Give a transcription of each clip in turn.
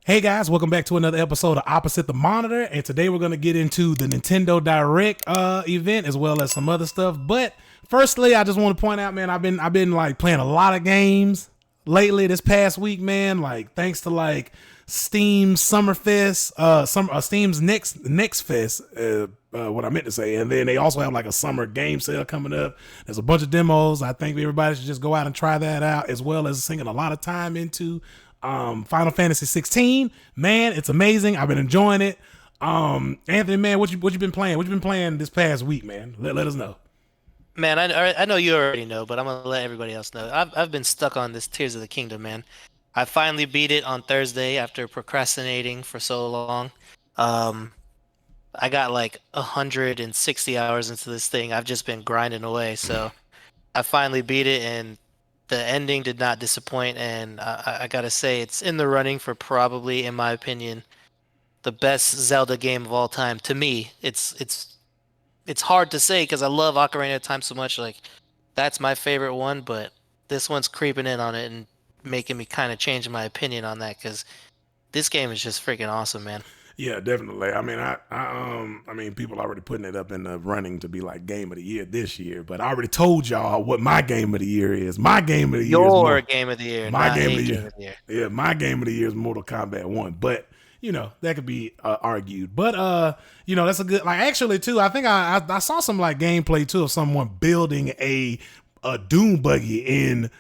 Hey guys, welcome back to another episode of Opposite the Monitor, and today we're going to get into the Nintendo Direct event as well as some other stuff. But firstly, I just want to point out, man, I've been like playing a lot of games lately this past week, man. Like thanks to like Steam Summerfest, Steam's next fest. What I meant to say, and then they also have like a summer game sale coming up. There's a bunch of demos. I think everybody should just go out and try that out, as well as sinking a lot of time into Final Fantasy 16. Man, it's amazing. I've been enjoying it. Anthony, man, what you been playing? What you been playing this past week, man? Let us know. Man, I know you already know, but I'm gonna let everybody else know. I've been stuck on this Tears of the Kingdom, man. I finally beat it on Thursday after procrastinating for so long. Um, I got like 160 hours into this thing. I've just been grinding away, so I finally beat it, and the ending did not disappoint. And I gotta say, it's in the running for probably, in my opinion, the best Zelda game of all time. To me, it's hard to say because I love Ocarina of Time so much. Like that's my favorite one, but this one's creeping in on it and making me kind of change my opinion on that because this game is just freaking awesome, man. Yeah, definitely. I mean, people already putting it up in the running to be like game of the year this year, but I already told y'all what my game of the year is. My game of the year is Your more. game of the year, My not game of a the game year, of the year. yeah, my game of the year is Mortal Kombat One, but that could be argued. But that's a good, like, actually too. I think I saw some like gameplay too of someone building a Doom buggy in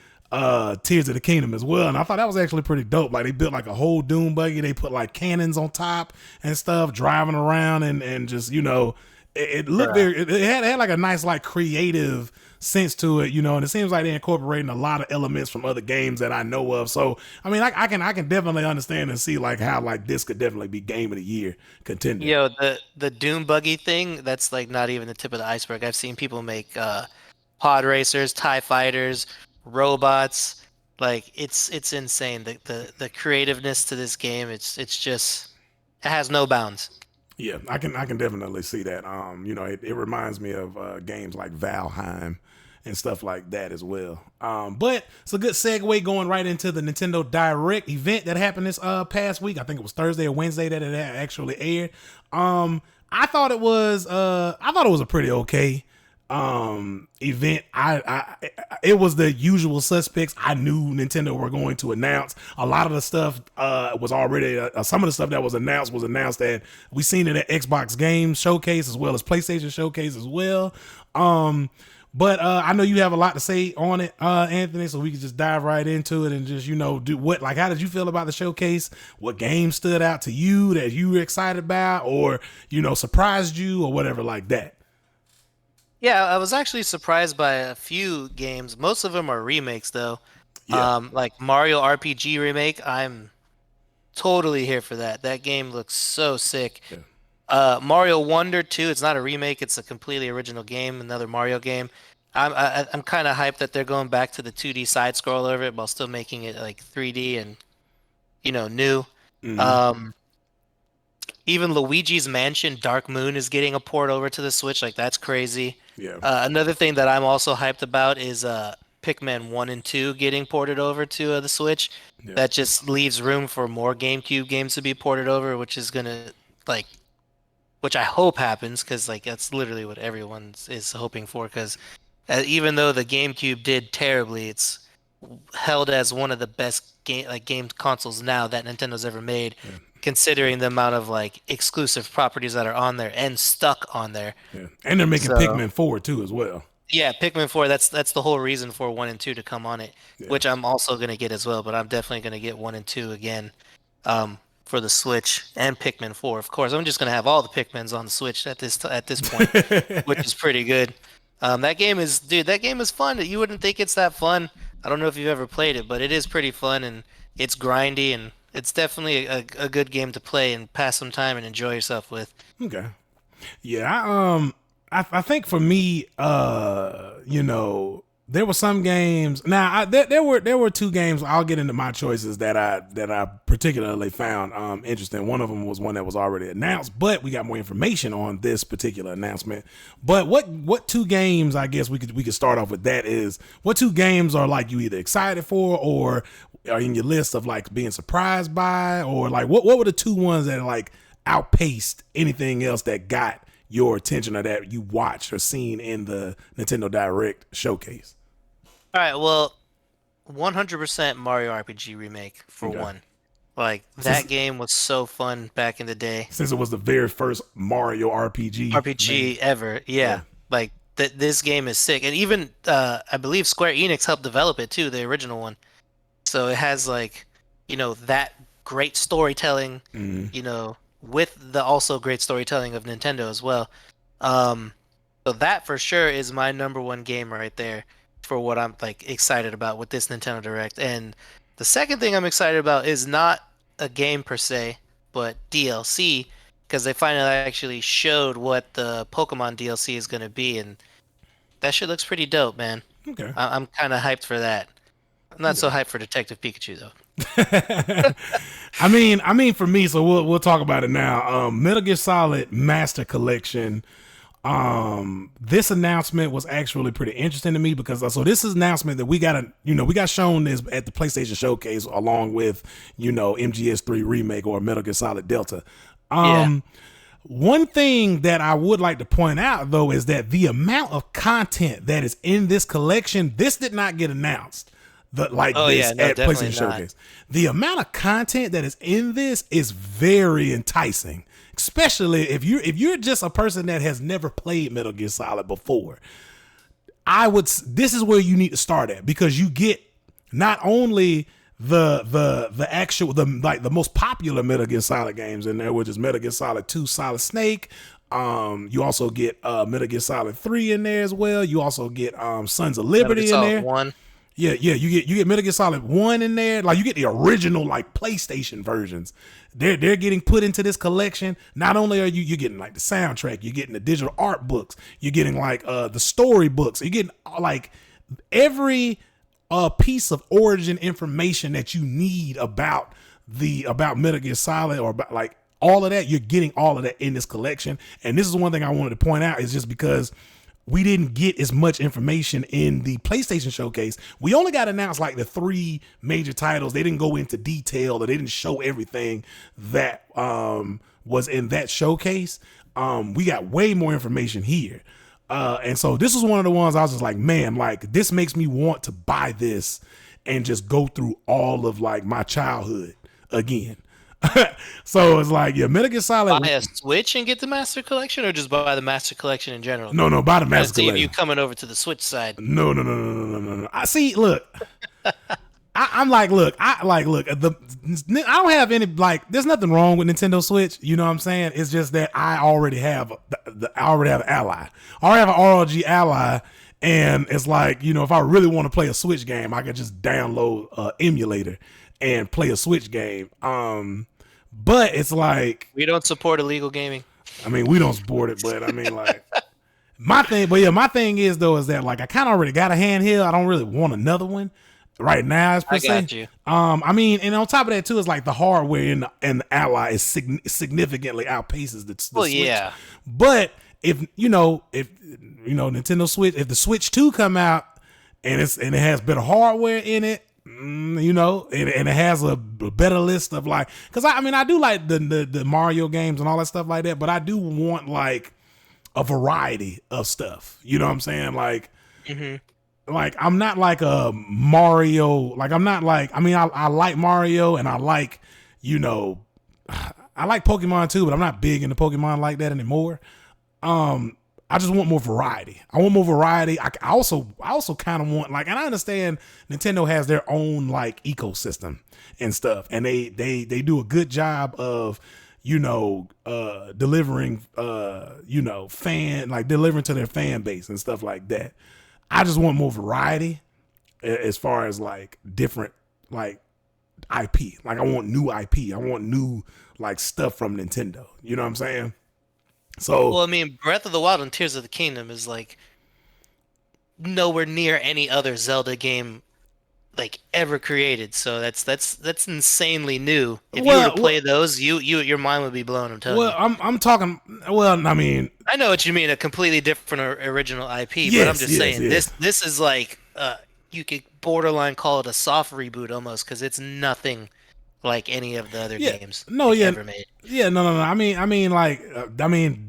Tears of the Kingdom as well, and I thought that was actually pretty dope. Like they built like a whole Doom buggy. They put like cannons on top and stuff, driving around and just it looked Bruh. very. It had like a nice like creative sense to it, and it seems like they're incorporating a lot of elements from other games that I know of. So I mean, I can definitely understand and see like how like this could definitely be game of the year contender. Yo, the Doom buggy thing, that's like not even the tip of the iceberg. I've seen people make pod racers, TIE fighters, robots. Like it's insane. The creativeness to this game, it's just it has no bounds. Yeah, I can definitely see that. It reminds me of games like Valheim and stuff like that as well. But it's a good segue going right into the Nintendo Direct event that happened this past week. I think it was Thursday or Wednesday that it actually aired. I thought it was a pretty okay event. It was the usual suspects I knew Nintendo were going to announce. A lot of the stuff was already some of the stuff that was announced that we seen it at Xbox Game Showcase as well as PlayStation Showcase as well. But I know you have a lot to say on it, Anthony, so we can just dive right into it and just, do what, like, how did you feel about the showcase? What game stood out to you that you were excited about or, surprised you or whatever like that? Yeah, I was actually surprised by a few games. Most of them are remakes though. Yeah. Like Mario RPG remake, I'm totally here for that. That game looks so sick. Yeah. Mario Wonder 2, it's not a remake, it's a completely original game, another Mario game. I'm kind of hyped that they're going back to the 2D side scroll of it while still making it like 3D and new. Mm-hmm. Um, Even Luigi's Mansion Dark Moon is getting a port over to the Switch, like that's crazy. Yeah. Another thing that I'm also hyped about is Pikmin 1 and 2 getting ported over to the Switch. Yeah. That just leaves room for more GameCube games to be ported over, which is gonna like which I hope happens because like that's literally what everyone is hoping for. Because even though the GameCube did terribly, it's held as one of the best game consoles now that Nintendo's ever made, Yeah. considering the amount of like exclusive properties that are on there and stuck on there. Yeah. And they're making So Pikmin 4 too as well. yeah, Pikmin 4, that's the whole reason for 1 and 2 to come on it, Yeah. which I'm also gonna get as well, but I'm definitely gonna get 1 and 2 again. For the Switch and Pikmin 4. Of course, I'm just gonna have all the Pikmins on the Switch at this point, which is pretty good. That game is fun. You wouldn't think it's that fun. I don't know if you've ever played it, but it is pretty fun and it's grindy and it's definitely a good game to play and pass some time and enjoy yourself with. Okay. Yeah, I think for me, there were some games. Now there were two games. I'll get into my choices that I particularly found interesting. One of them was one that was already announced, but we got more information on this particular announcement. But what two games? I guess we could start off with that. Is what two games are like you either excited for or are in your list of like being surprised by, or like what were the two ones that like outpaced anything else that got your attention or that you watched or seen in the Nintendo Direct showcase? All right, well, 100% Mario RPG remake for Okay. one. Like Since that game was so fun back in the day. since it was the very first Mario RPG made. RPG ever, Yeah. yeah. Like this game is sick, and even I believe Square Enix helped develop it too, the original one. So it has like, that great storytelling, Mm. with the also great storytelling of Nintendo as well. Um, so that for sure is my number one game right there for what I'm like excited about with this Nintendo Direct. And the second thing I'm excited about is not a game per se, but DLC, because they finally actually showed what the Pokemon DLC is going to be, and that shit looks pretty dope, man. Okay. I'm kind of hyped for that. I'm not so Okay. hyped for Detective Pikachu though. I mean, for me, so we'll talk about it now. Metal Gear Solid Master Collection. This announcement was actually pretty interesting to me because so this is an announcement that we got shown this at the PlayStation Showcase along with MGS3 remake or Metal Gear Solid Delta. Yeah. One thing that I would like to point out though is that the amount of content that is in this collection, this did not get announced. Oh yeah, no, At definitely PlayStation not. Showcase. The amount of content that is in this is very enticing, especially if you're just a person that has never played Metal Gear Solid before. This is where you need to start at because you get not only the actual the most popular Metal Gear Solid games in there, which is Metal Gear Solid 2 Solid Snake. You also get Metal Gear Solid 3 in there as well. You also get Sons of Metal Gear Liberty in Solid there. 1. Yeah, you get Metal Gear Solid 1 in there. Like you get the original like PlayStation versions. They're getting put into this collection. Not only are you getting like the soundtrack, you're getting the digital art books, you're getting like the story books, you're getting like every piece of origin information that you need about Metal Gear Solid or about like all of that. You're getting all of that in this collection. And this is one thing I wanted to point out is just because we didn't get as much information in the PlayStation Showcase. We only got announced like the three major titles. They didn't go into detail or they didn't show everything that was in that showcase. We got way more information here. And so this is one of the ones I was just like, man, like this makes me want to buy this and just go through all of like my childhood again. So it's like, yeah, Metal Gear Solid. Buy a Switch and get the Master Collection, or just buy the Master Collection in general? No, buy the I Master see if Collection. you coming over to the Switch side. No. I see. Look, I'm like, look. I don't have any like. There's nothing wrong with Nintendo Switch. You know what I'm saying? It's just that I already have I already have an Ally. I already have an ROG Ally, and it's like if I really want to play a Switch game, I could just download an emulator and play a Switch game. But it's like We don't support illegal gaming. I mean, we don't support it, but I mean, like, my thing is though is that like I kind of already got a handheld. I don't really want another one right now, as per I se. got you. I mean, and on top of that too, is like the hardware and the Ally is significantly outpaces the Well, Switch. yeah. But if Nintendo Switch, if the Switch 2 come out and it has better hardware in it, and it has a better list of like, because I do like the Mario games and all that stuff like that, but I do want like a variety of stuff. You know what I'm saying? Like, like I'm not like a Mario. Like I'm not like. I mean, I like Mario and I like I like Pokemon too, but I'm not big into Pokemon like that anymore. I just want more variety. I want more variety. I also kind of want like, and I understand Nintendo has their own like ecosystem and stuff, and they do a good job of delivering delivering to their fan base and stuff like that. I just want more variety as far as like different like IP. Like I want new IP. I want new like stuff from Nintendo. You know what I'm saying? So Well, I mean, Breath of the Wild and Tears of the Kingdom is like nowhere near any other Zelda game like ever created. So that's insanely new. If you were to Well, play those, your mind would be blown, I'm telling you. I'm talking. Well, I mean, I know what you mean, a completely different original IP, but I'm yes, just yes, saying yes. this is like you could borderline call it a soft reboot almost because it's nothing like any of the other Yeah, games no, like yeah, ever made. yeah, no, no, no. I mean,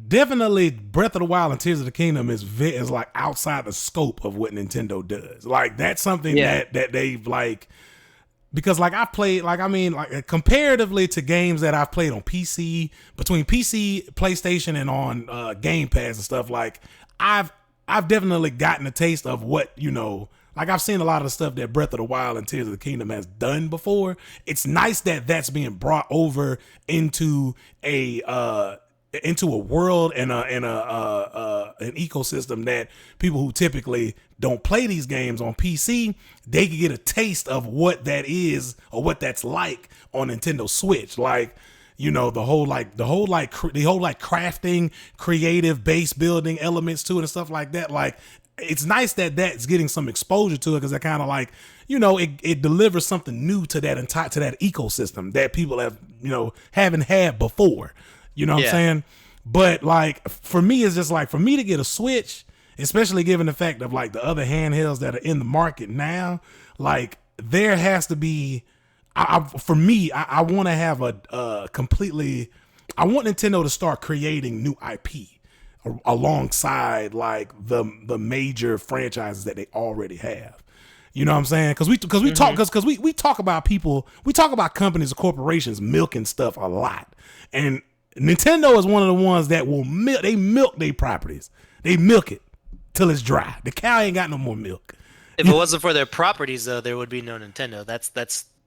definitely, Breath of the Wild and Tears of the Kingdom is like outside the scope of what Nintendo does. Like that's something Yeah. that they've like because like I've played like I mean like comparatively to games that I've played on PC between PC, PlayStation, and on Game Pass and stuff like I've I've definitely gotten a taste of what like I've seen a lot of the stuff that Breath of the Wild and Tears of the Kingdom has done before. It's nice that that's being brought over into a world and an ecosystem that people who typically don't play these games on PC, they can get a taste of what that is or what that's like on Nintendo Switch. Like, the whole crafting, creative base building elements to it and stuff like that. Like, it's nice that that's getting some exposure to it because it kind of like, it delivers something new to that ecosystem that people haven't had before. You know what I'm Yeah. saying? But like for me, it's just like for me to get a Switch, especially given the fact of like the other handhelds that are in the market now, like there has to be. For me, I want to have a completely. I want Nintendo to start creating new IP alongside like the major franchises that they already have. You know what I'm saying? Because we talk about people, we talk about companies or corporations milking stuff a lot, and Nintendo is one of the ones that will milk. They milk their properties. They milk it till it's dry. The cow ain't got no more milk. If it wasn't for their properties though, there would be no Nintendo.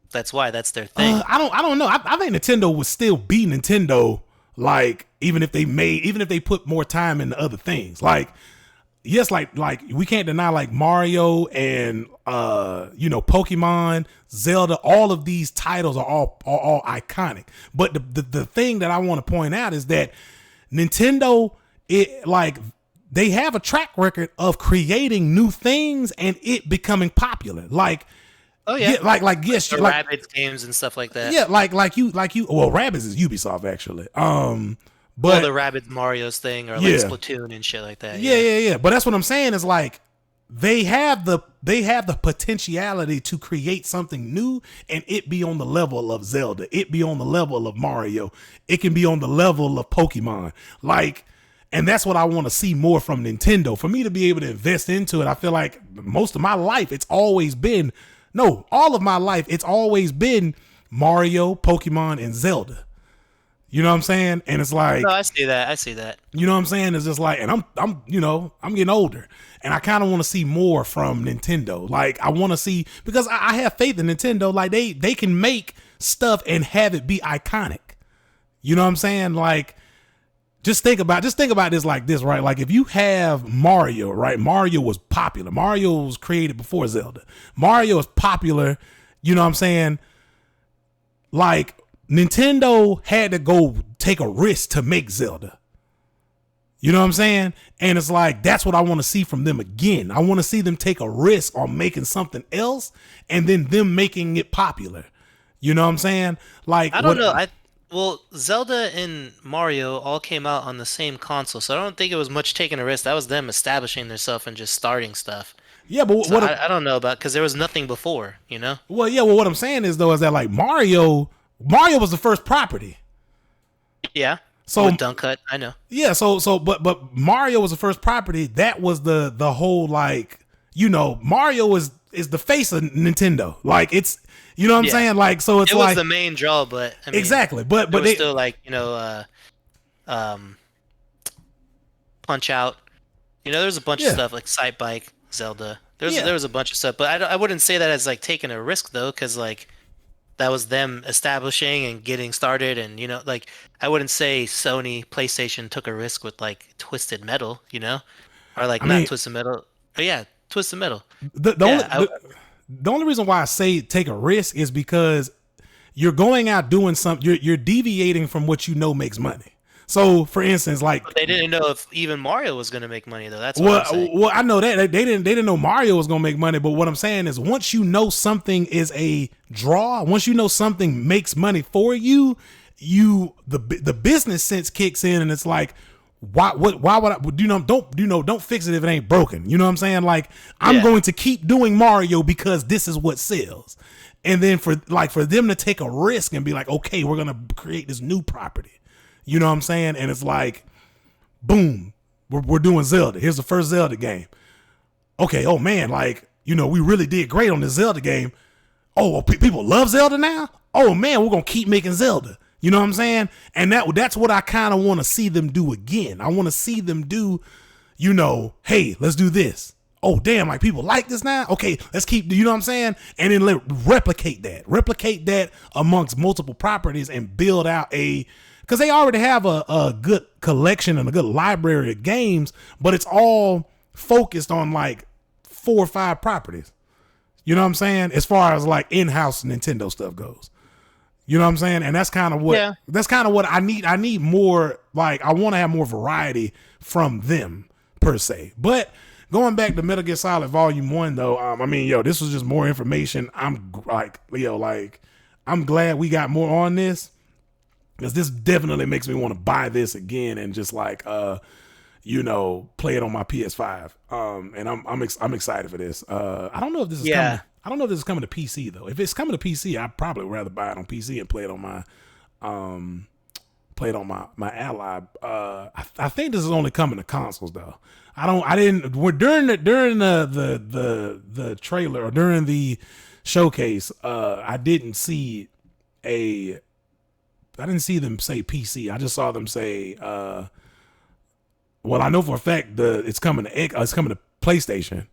That's why that's their thing. I don't know. I think Nintendo would still be Nintendo. Like even if they put more time into other things. Like yes, like we can't deny like Mario and Pokemon, Zelda, all of these titles are all iconic. But the thing that I want to point out is that Nintendo, they have a track record of creating new things and it becoming popular. Like Oh yeah, yeah, like yes, the like Rabbids games and stuff like that. yeah, like you. Well, Rabbids is Ubisoft actually. Well, the But Rabbids Mario's thing, or like yeah, Splatoon and shit like that. yeah, Yeah. yeah, yeah. But that's what I'm saying is like they have the potentiality to create something new and it be on the level of Zelda, it be on the level of Mario, it can be on the level of Pokemon. Like, and that's what I want to see more from Nintendo. For me to be able to invest into it, I feel like most of my life it's always been no, all of my life it's always been Mario, Pokemon, and Zelda. You know what I'm saying? And it's No, like, I see that. I see that. you know what I'm saying? It's just like, and I'm getting older, and I kind of want to see more from Nintendo. Like, I want to see because I have faith in Nintendo. Like, they can make stuff and have it be iconic. You know what I'm saying? Like, just think about this like this, right? Like, if you have Mario, right? Mario was popular. Mario was created before Zelda. Mario is popular. You know what I'm saying? Like, Nintendo had to go take a risk to make Zelda. You know what I'm saying? And it's like, that's what I want to see from them again. I want to see them take a risk on making something else and then them making it popular. You know what I'm saying? Like, I don't know. Well, Zelda and Mario all came out on the same console, so I don't think it was much taking a risk. That was them establishing themselves and just starting stuff. yeah, but So I don't know about because there was nothing before, you know? what I'm saying is though, is that like Mario was the first property. Yeah. So With Dunk Cut, I know. yeah, but Mario was the first property. That was the whole like, Mario is the face of Nintendo. Like it's, you know what I'm Yeah. saying? Like so it's It was like the main draw, but I mean, exactly. But there was they still like, um, Punch Out. There's a bunch of yeah. stuff like Sight Bike, Zelda. There Yeah. was a bunch of stuff, but I wouldn't say that as like taking a risk though, because like that was them establishing and getting started, and like I wouldn't say Sony PlayStation took a risk with like Twisted Metal, or like I not mean, Twisted Metal. Oh yeah, Twisted Metal. the only Yeah, the only reason why I say take a risk is because you're going out doing something. You're deviating from what you know makes money. So for instance, like But they didn't know if even Mario was going to make money, though. That's what I'm saying. well, I know that they didn't know Mario was gonna make money, but what I'm saying is once you know something is a draw, once you know something makes money for you, the business sense kicks in, and it's like, why would I don't fix it if it ain't broken. You know what I'm saying? Like I'm going to keep doing Mario because this is what sells. And then for them to take a risk and be like, okay, we're gonna create this new property. You know what I'm saying? And it's like, boom, we're doing Zelda. Here's the first Zelda game. Okay, oh man, like, we really did great on this Zelda game. Oh, well, people love Zelda now? Oh man, we're gonna keep making Zelda. You know what I'm saying? And that's what I kind of want to see them do again. I want to see them do, hey, let's do this. Oh damn, like people like this now. Okay, let's keep. You know what I'm saying? And then replicate that amongst multiple properties and build out because they already have a good collection and a good library of games, but it's all focused on like 4 or 5 properties. You know what I'm saying? As far as like in-house Nintendo stuff goes. You know what I'm saying? And that's kind of what I need. I need more, like, I want to have more variety from them per se. But going back to Metal Gear Solid Volume 1 though, I mean, this was just more information. I'm like, I'm glad we got more on this, because this definitely makes me want to buy this again and just like play it on my PS5. And I'm excited for this. I don't know if this is coming. I don't know if this is coming to PC though. If it's coming to PC, I'd probably rather buy it on PC and play it on my Ally. I think this is only coming to consoles though. During the trailer or during the showcase, I didn't see them say PC. I just saw them say, well, I know for a fact it's coming to PlayStation.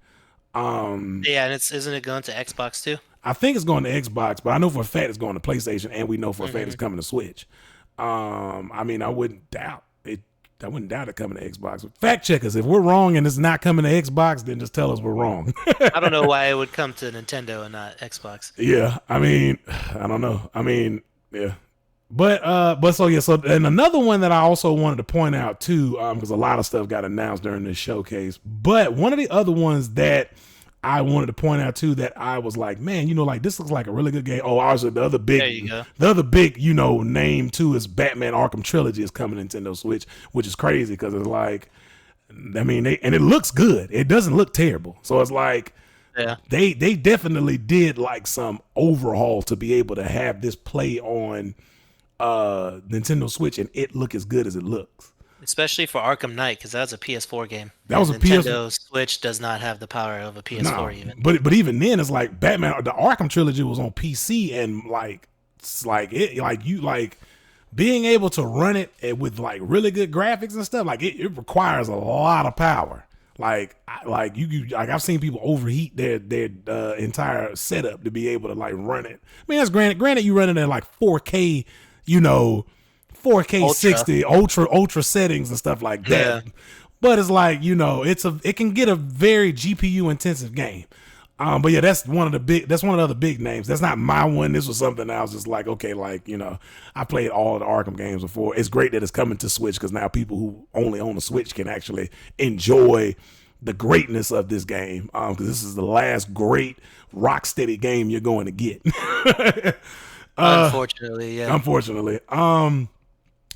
And isn't it going to Xbox too? I think it's going to Xbox, but I know for a fact it's going to PlayStation, and we know for a fact it's coming to Switch. I mean, I wouldn't doubt it. I wouldn't doubt it coming to Xbox. Fact check us. If we're wrong and it's not coming to Xbox, then just tell us we're wrong. I don't know why it would come to Nintendo and not Xbox. Yeah, I mean, I don't know. I mean, yeah. So and another one that I also wanted to point out too, because a lot of stuff got announced during this showcase. But one of the other ones that I wanted to point out too, that I was like, man, like this looks like a really good game. Oh, also the other big name too is Batman Arkham Trilogy is coming to Nintendo Switch, which is crazy because it's like, I mean, and it looks good. It doesn't look terrible. So it's like, they definitely did like some overhaul to be able to have this play on Nintendo Switch and it look as good as it looks. Especially for Arkham Knight, because that was a PS4 game. That was Nintendo Switch does not have the power of a PS4 even. But even then, it's like Batman. The Arkham trilogy was on PC, and being able to run it with like really good graphics and stuff. Like it requires a lot of power. I've seen people overheat their entire setup to be able to like run it. I mean, that's granted you run it at like 4K, 4K ultra. 60 ultra settings and stuff like that. But it's like, it can get a very GPU intensive game. But yeah, that's one of the other big names. That's not my one. This was something I was just like, okay, like, I played all of the Arkham games before. It's great that it's coming to Switch because now people who only own a Switch can actually enjoy the greatness of this game. Because this is the last great Rocksteady game you're going to get. Unfortunately, yeah. Unfortunately.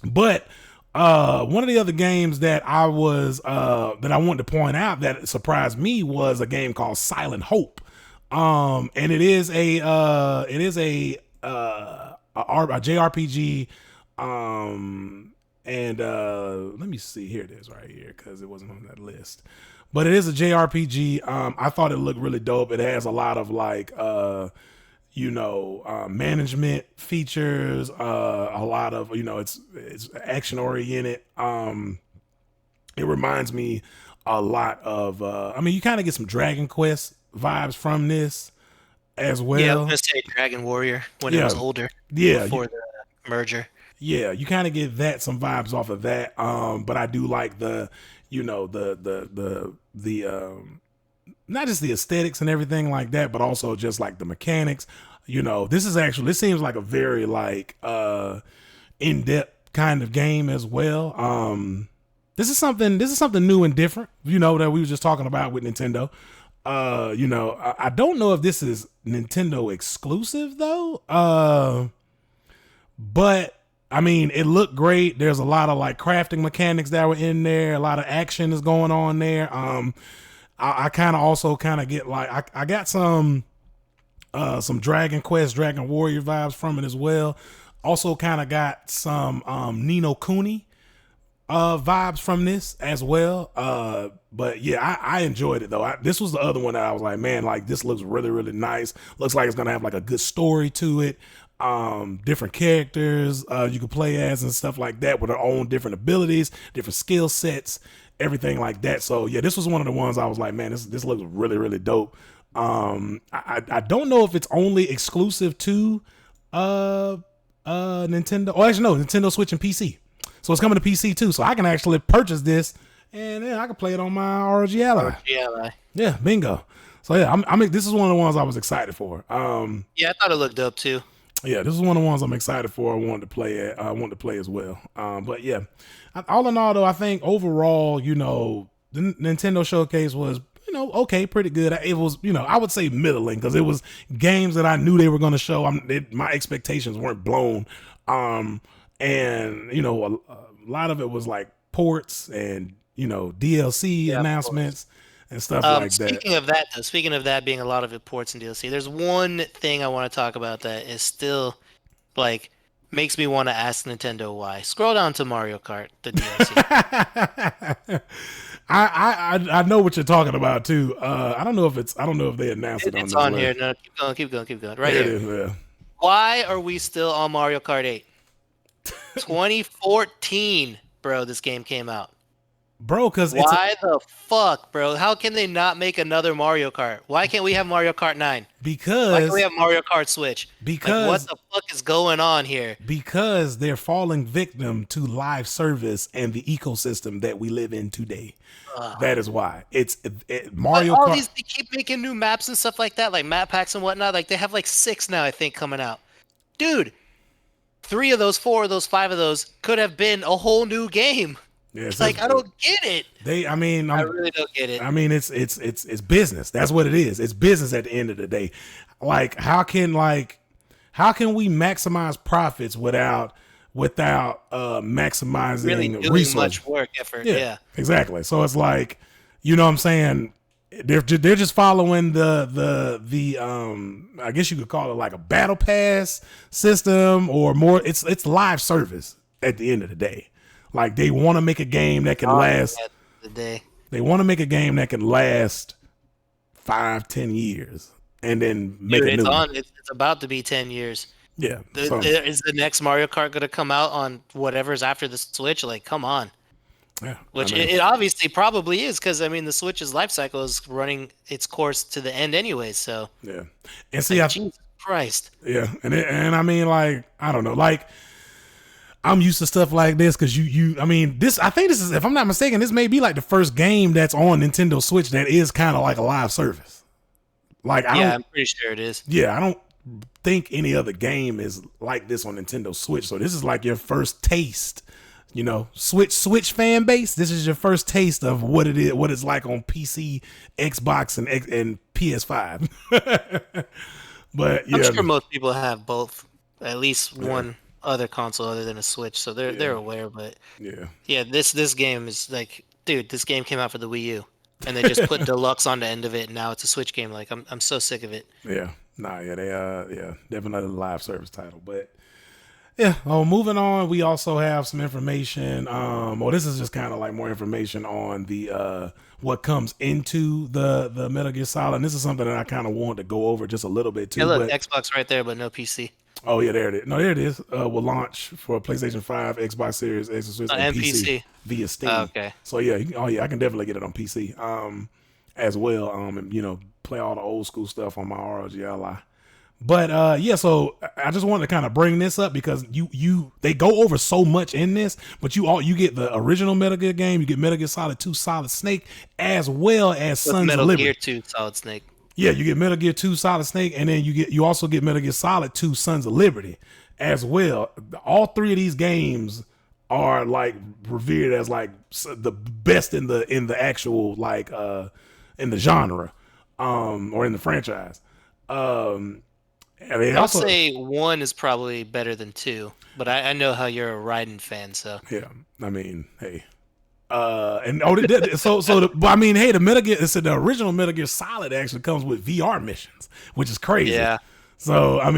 But one of the other games that I wanted to point out that surprised me was a game called Silent Hope. And it is a JRPG. And let me see, here it is right here because it wasn't on that list. But it is a JRPG. I thought it looked really dope. It has a lot of like management features, a lot of, it's action oriented. It reminds me a lot of, you kind of get some Dragon Quest vibes from this as well. Yeah, I was going to say Dragon Warrior when it was older. Yeah. Before the merger. Yeah, you kind of get some vibes off of that. But I do like the not just the aesthetics and everything like that, but also just like the mechanics. This seems like a very like in-depth kind of game as well. This is something new and different, that we were just talking about with Nintendo. I don't know if this is Nintendo exclusive though. But I mean, it looked great. There's a lot of like crafting mechanics that were in there. A lot of action is going on there. I kind of also kind of get like, I got some Dragon Quest, Dragon Warrior vibes from it as well. Also kind of got some Ni no Kuni vibes from this as well. But yeah, I enjoyed it though. This was the other one that I was like, man, like this looks really, really nice. Looks like it's gonna have like a good story to it. Different characters you can play as and stuff like that with their own different abilities, different skill sets, everything like that. So yeah, this was one of the ones I was like, man, this looks really, really dope. I don't know if it's only exclusive to Nintendo. Oh, actually no, Nintendo Switch and PC. So it's coming to PC too. So I can actually purchase this and I can play it on my ROG Ally. Yeah, bingo. So yeah, this is one of the ones I was excited for. Yeah, I thought it looked dope too. Yeah, this is one of the ones I'm excited for. I wanted to play it. I wanted to play as well. But yeah, all in all though, I think overall, the Nintendo showcase was, okay, pretty good. It was, I would say middling because it was games that I knew they were going to show. My expectations weren't blown. And a lot of it was like ports and DLC announcements and stuff like that. Speaking of that being a lot of it ports and DLC, there's one thing I want to talk about that is still like makes me want to ask Nintendo why. Scroll down to Mario Kart, the DLC. I know what you're talking about too. I don't know if they announced it on it's this on list. here. No, keep going. Right here. It is, yeah. Why are we still on Mario Kart 8? 2014, bro, this game came out. Bro, because why the fuck, bro? How can they not make another Mario Kart? Why can't we have Mario Kart 9? Because why can't we have Mario Kart Switch? Because what the fuck is going on here? Because they're falling victim to live service and the ecosystem that we live in today. That is why Mario Kart. They keep making new maps and stuff like that, like map packs and whatnot. Like they have like 6 now, I think, coming out. Dude, 3 of those, 4 of those, 5 of those could have been a whole new game. Yeah, it's like I don't get it. I really don't get it. I mean, it's business. That's what it is. It's business at the end of the day. Like, how can we maximize profits without maximizing really doing resources? Much work, effort. Yeah, exactly. So it's like, what I'm saying. They're just following the I guess you could call it like a battle pass system or more. It's live service at the end of the day. Like they want to make a game that can last. They want to make a game that can last 5-10 years and then make it new. It's about to be 10 years. Yeah. Is the next Mario Kart going to come out on whatever's after the Switch? Like, come on. Yeah, Which it obviously probably is because the Switch's life cycle is running its course to the end anyway. So yeah, and see, Jesus Christ. Yeah, and I mean, like, I don't know, like I'm used to stuff like this because I think this is, if I'm not mistaken, this may be like the first game that's on Nintendo Switch that is kind of like a live service. Like, I'm pretty sure it is. Yeah, I don't think any other game is like this on Nintendo Switch. So this is like your first taste. Switch fan base. This is your first taste of what it is, what it's like on PC, Xbox, and PS5. But yeah, I'm sure most people have both, at least one other console other than a Switch, so they're aware. But yeah, this game is like, dude, this game came out for the Wii U, and they just put Deluxe on the end of it, and now it's a Switch game. Like I'm so sick of it. Yeah, definitely a live service title, but. Yeah. Moving on, we also have some information. This is just kind of like more information on the what comes into the Metal Gear Solid. And this is something that I kind of wanted to go over just a little bit too. Yeah, look, Xbox right there, but no PC. Oh yeah, there it is. No, there it is. Will launch for PlayStation 5, Xbox Series X, and PC via Steam. Oh, okay. So yeah, I can definitely get it on PC as well. And play all the old school stuff on my ROG Ally. But so I just wanted to kind of bring this up because they go over so much in this, but you get the original Metal Gear game, you get Metal Gear Solid 2 Solid Snake, as well as Sons of Liberty. Metal Gear 2 Solid Snake. Yeah, you get Metal Gear 2 Solid Snake, and then you also get Metal Gear Solid 2 Sons of Liberty as well. All 3 of these games are like revered as like the best in the actual like in the genre or in the franchise. I mean, I would also, say one is probably better than two, but I know how you're a Raiden fan, so yeah. I mean, hey, and oh, but I mean, hey, the Metal Gear, the original Metal Gear Solid actually comes with VR missions, which is crazy. yeah. So I'm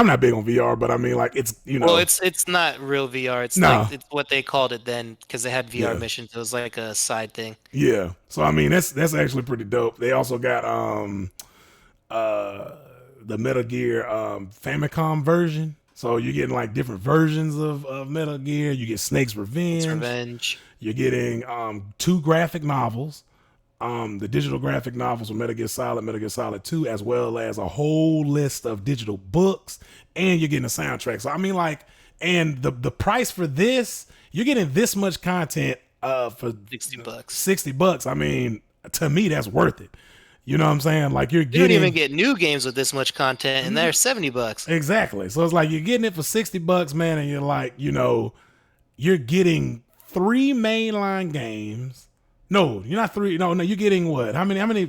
not big on VR, but I mean, like it's Well, it's not real VR. It's no, like it's what they called it then because they had VR yeah, missions. It was like a side thing. yeah. So I mean, that's actually pretty dope. They also got uh the Metal Gear Famicom version. So you're getting like different versions of Metal Gear. You get Snake's It's Revenge. Revenge. You're getting two graphic novels. The digital graphic novels of Metal Gear Solid 2, as well as a whole list of digital books, and you're getting a soundtrack. So I mean, like, and the price for this, you're getting this much content for $60. $60. I mean, to me, that's worth it. You know what I'm saying? Like you're You don't getting even get new games with this much content, and they're $70. exactly. So it's like you're getting it for $60, man, and you're like, you're getting three mainline games. No, you're not three. No, you're getting what? How many How many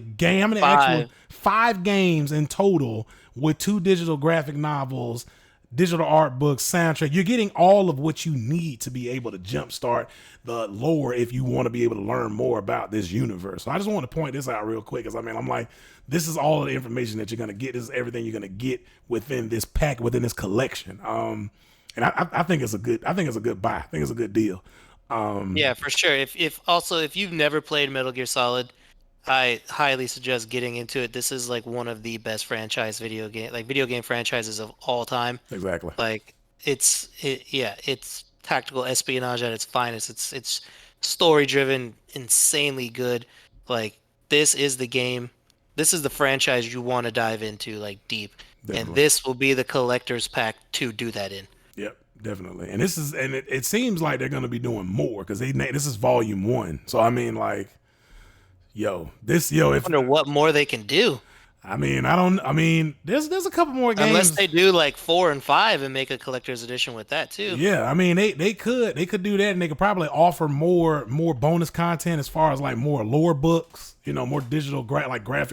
actual 5. five games in total with two digital graphic novels, digital art books, soundtrack. You're getting all of what you need to be able to jumpstart the lore if you want to be able to learn more about this universe. So I just want to point this out real quick because I mean, I'm like, this is all of the information that you're gonna get. This is everything you're gonna get within this pack, within this collection. And I think it's a good. I think it's a good buy. I think it's a good deal. Yeah, for sure. If you've never played Metal Gear Solid, I highly suggest getting into it. This is like one of the best video game franchises of all time. Exactly. Like it's tactical espionage at its finest. It's story driven, insanely good. Like this is the game. This is the franchise you want to dive into like deep. And Definitely. this will be the collector's pack to do that in. Yep, definitely. And it seems like they're gonna be doing more because this is volume 1. So I mean, like, if Wonder what more they can do. I mean, there's a couple more Unless games. they do like 4 and 5 and make a collector's edition with that too. Yeah, I mean they could do that, and they could probably offer more bonus content as far as like more lore books, more digital graphic,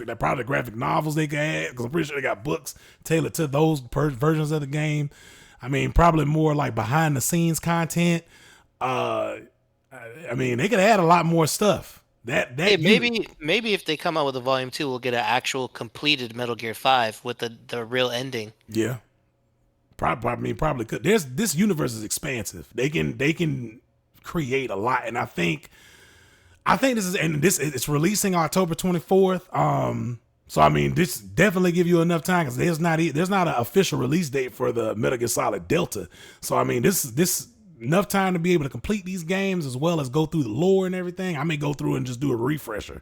like probably graphic novels they could add because I'm pretty sure they got books tailored to those versions of the game. I mean, probably more like behind the scenes content. I mean, they could add a lot more stuff. Hey, maybe if they come out with a volume 2, we'll get an actual completed Metal Gear 5 with the real ending. Yeah, probably could. This universe is expansive. They can create a lot, and I think it's releasing October 24th. So I mean, this definitely give you enough time because there's not an official release date for the Metal Gear Solid Delta. So I mean, this enough time to be able to complete these games as well as go through the lore and everything. I may go through and just do a refresher,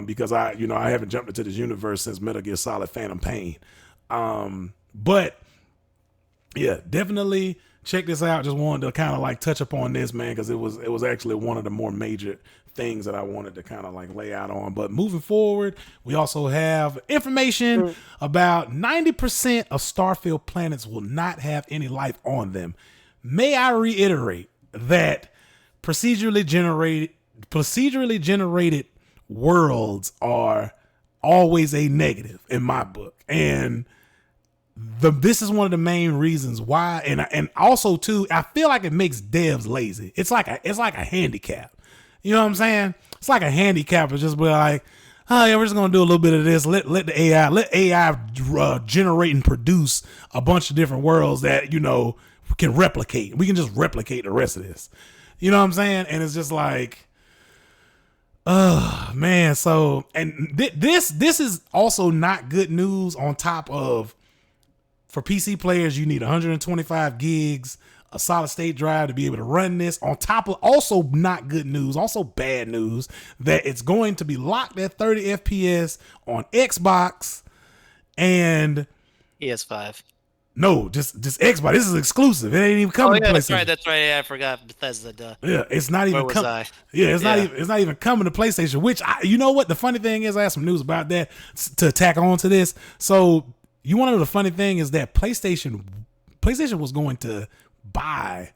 because I haven't jumped into this universe since Metal Gear Solid Phantom Pain. But yeah, definitely check this out. Just wanted to kind of like touch upon this, man, because it was actually one of the more major things that I wanted to kind of like lay out on. But moving forward, we also have information about 90% of Starfield planets will not have any life on them. May I reiterate that procedurally generated worlds are always a negative in my book, and this is one of the main reasons why. And also too, I feel like it makes devs lazy. It's like a handicap. You know what I'm saying? It's like a handicap. It's just be like, oh yeah, we're just gonna do a little bit of this. Let the AI generate and produce a bunch of different worlds that can replicate. We can just replicate the rest of this. You know what I'm saying? And it's just like, oh man. So and this is also not good news. On top of, for PC players, you need 125 gigs, a solid state drive to be able to run this. On top of, also not good news, also bad news, that it's going to be locked at 30 FPS on Xbox and PS5. no, just Xbox. This is exclusive. It ain't even coming to PlayStation. That's right. Yeah, I forgot Bethesda. Duh. Yeah, it's not even coming. Yeah, it's not even coming to PlayStation. Which you know what? The funny thing is, I have some news about that to tack on to this. So you want to know the funny thing is that PlayStation was going to buy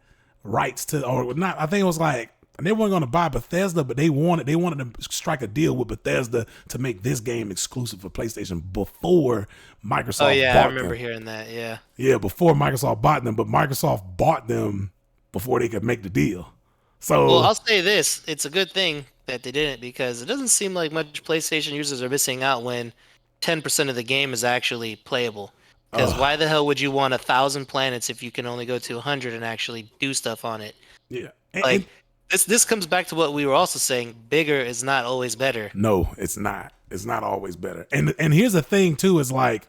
rights to, or not. I think it was like they weren't going to buy Bethesda, but they wanted to strike a deal with Bethesda to make this game exclusive for PlayStation before Oh Microsoft yeah, I bought remember them. hearing that. Yeah. Yeah, before Microsoft bought them, but Microsoft bought them before they could make the deal. Well, So I'll say this: it's a good thing that they didn't because it doesn't seem like much PlayStation users are missing out when 10% of the game is actually playable. Because why the hell would you want 1,000 planets if you can only go to 100 and actually do stuff on it? yeah, Like this comes back to what we were also saying: bigger is not always better. no, it's not. It's not always better. And here's the thing too: is like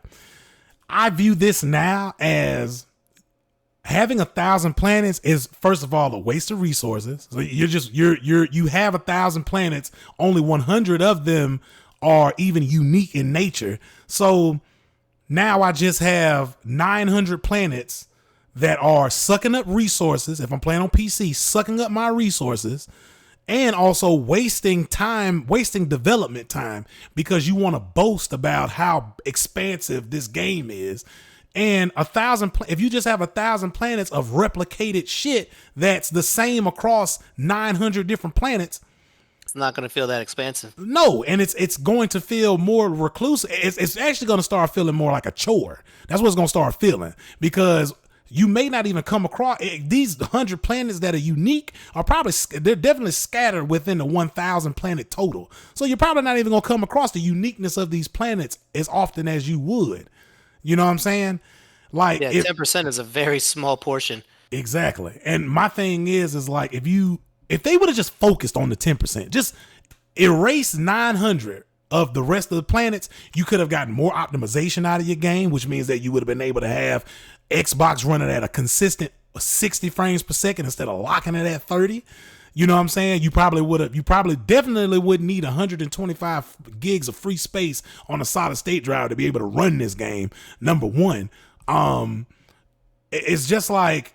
I view this now as having 1,000 planets is first of all a waste of resources. So you have 1,000 planets, only 100 of them are even unique in nature. So now I just have 900 planets that are sucking up resources. If I'm playing on PC, sucking up my resources, and also wasting time, wasting development time because you want to boast about how expansive this game is. And if you just have 1,000 planets of replicated shit that's the same across 900 different planets, It's not going to feel that expansive. no, and it's going to feel more reclusive. It's actually going to start feeling more like a chore. That's what it's going to start feeling because you may not even come across these 100 planets that are unique. They're definitely scattered within the 1,000 planet total. So you're probably not even going to come across the uniqueness of these planets as often as you would. You know what I'm saying? Like, Yeah, 10% is a very small portion. exactly. And my thing is like if they would have just focused on the 10%, just erase 900 of the rest of the planets, you could have gotten more optimization out of your game, which means that you would have been able to have Xbox running at a consistent 60 frames per second instead of locking it at 30. You know what I'm saying? You probably definitely wouldn't need 125 gigs of free space on a solid state drive to be able to run this game. Number one, it's just like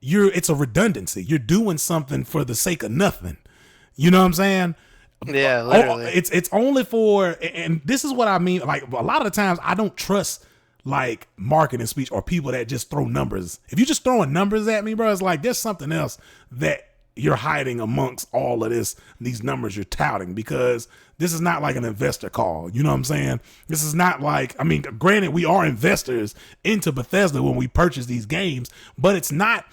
it's a redundancy. You're doing something for the sake of nothing. You know what I'm saying? Yeah, literally. It's only for, and this is what I mean. Like a lot of the times I don't trust like marketing speech or people that just throw numbers. If you're just throwing numbers at me, bro, it's like there's something else that you're hiding amongst all of these numbers you're touting, because this is not like an investor call. You know what I'm saying? This is not like, I mean, granted, we are investors into Bethesda when we purchase these games, but it's not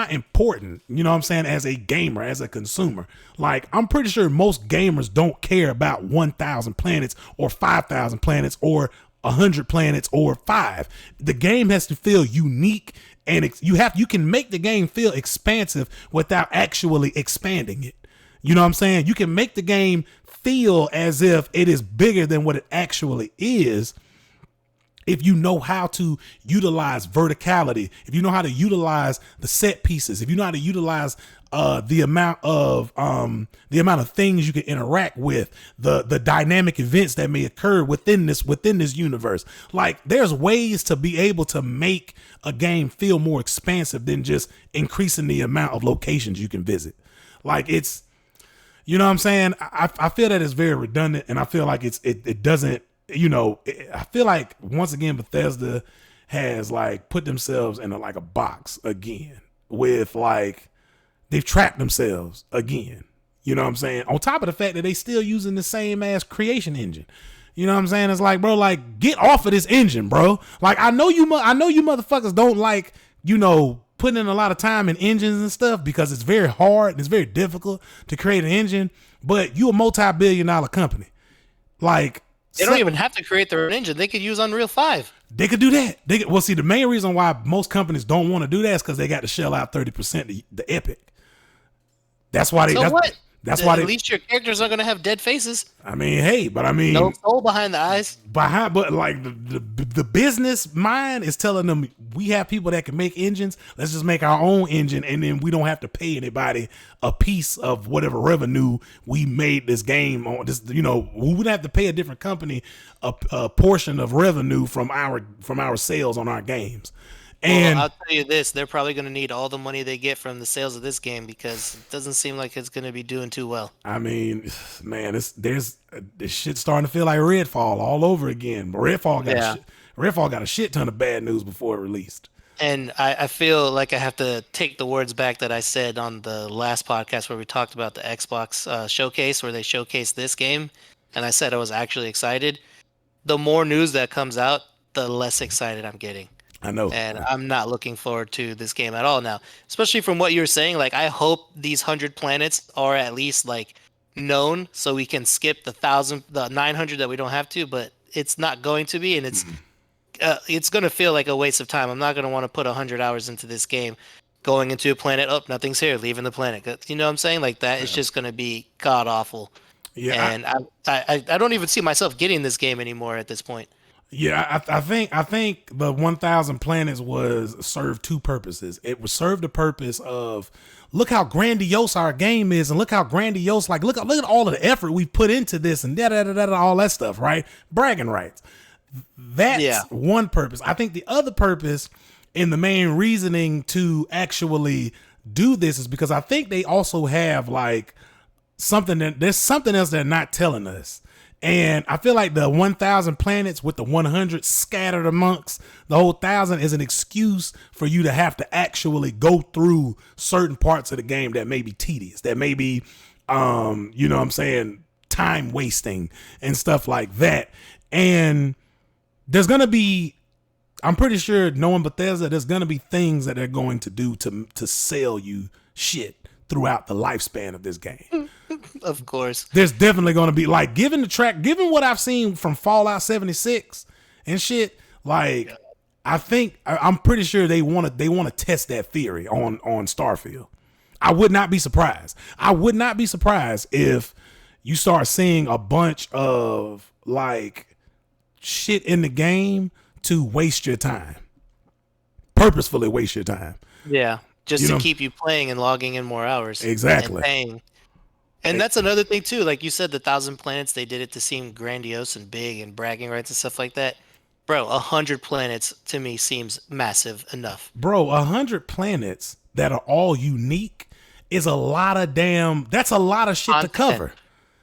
important, you know what I'm saying, as a gamer, as a consumer. Like, I'm pretty sure most gamers don't care about 1,000 planets or 5,000 planets or 100 planets or 5. The game has to feel unique, and you can make the game feel expansive without actually expanding it. You know what I'm saying? You can make the game feel as if it is bigger than what it actually is if you know how to utilize verticality, if you know how to utilize the set pieces, if you know how to utilize the amount of things you can interact with, the dynamic events that may occur within this universe. Like, there's ways to be able to make a game feel more expansive than just increasing the amount of locations you can visit. Like, it's, you know what I'm saying? I feel that it's very redundant, and I feel like it doesn't, you know, I feel like once again Bethesda has like put themselves in like a box again with like, they've trapped themselves again. You know what I'm saying? On top of the fact that they still using the same ass creation engine. You know what I'm saying? It's like, bro, like, get off of this engine, bro. Like, I know you motherfuckers don't like, you know, putting in a lot of time in engines and stuff because it's very hard and it's very difficult to create an engine, but you a multi-billion-dollar company. Like, they don't even have to create their own engine. They could use Unreal 5. They could do that. Well, see, the main reason why most companies don't want to do that is because they got to shell out 30% the Epic. That's why At least your characters are gonna have dead faces. I mean, hey, but I mean, no soul behind the eyes. But like the business mind is telling them, we have people that can make engines. Let's just make our own engine, and then we don't have to pay anybody a piece of whatever revenue we made this game on. This, you know, we wouldn't have to pay a different company a portion of revenue from our sales on our games. And well, I'll tell you this, they're probably going to need all the money they get from the sales of this game because it doesn't seem like it's going to be doing too well. I mean, man, this shit's starting to feel like Redfall all over again. Redfall got a shit ton of bad news before it released. And I feel like I have to take the words back that I said on the last podcast where we talked about the Xbox showcase where they showcased this game, and I said I was actually excited. The more news that comes out, the less excited I'm getting. I know. And I'm not looking forward to this game at all now. Especially from what you're saying, like I hope these 100 planets are at least like known so we can skip the 900 that we don't have to, but it's not going to be, and it's going to feel like a waste of time. I'm not going to want to put 100 hours into this game going into a planet, oh, nothing's here, leaving the planet. You know what I'm saying? Like that, it's just going to be god awful. Yeah, And I don't even see myself getting this game anymore at this point. yeah. I think the 1,000 planets was served two purposes. It was served the purpose of look how grandiose our game is, and look how grandiose, like look at all of the effort we put into this, and all that stuff, right? Bragging rights. That's Yeah. one purpose. I think the other purpose and the main reasoning to actually do this is because I think they also have like there's something else they're not telling us. And I feel like the 1,000 planets with the 100 scattered amongst the whole 1,000 is an excuse for you to have to actually go through certain parts of the game that may be tedious, that may be, you know what I'm saying, time wasting and stuff like that. And there's going to be, I'm pretty sure knowing Bethesda, there's going to be things that they're going to do to sell you shit throughout the lifespan of this game. Of course. There's definitely going to be like, given what I've seen from Fallout 76 and shit, like I'm pretty sure they want to test that theory on Starfield. I would not be surprised. I would not be surprised if you start seeing a bunch of like shit in the game to waste your time, purposefully waste your time. Yeah. Just You to know? keep you playing and logging in more hours. Exactly. And paying. And that's another thing too. Like you said, the 1,000 planets, they did it to seem grandiose and big and bragging rights and stuff like that. Bro, 100 planets to me seems massive enough. Bro, 100 planets that are all unique is a lot of that's a lot of shit to Content. cover.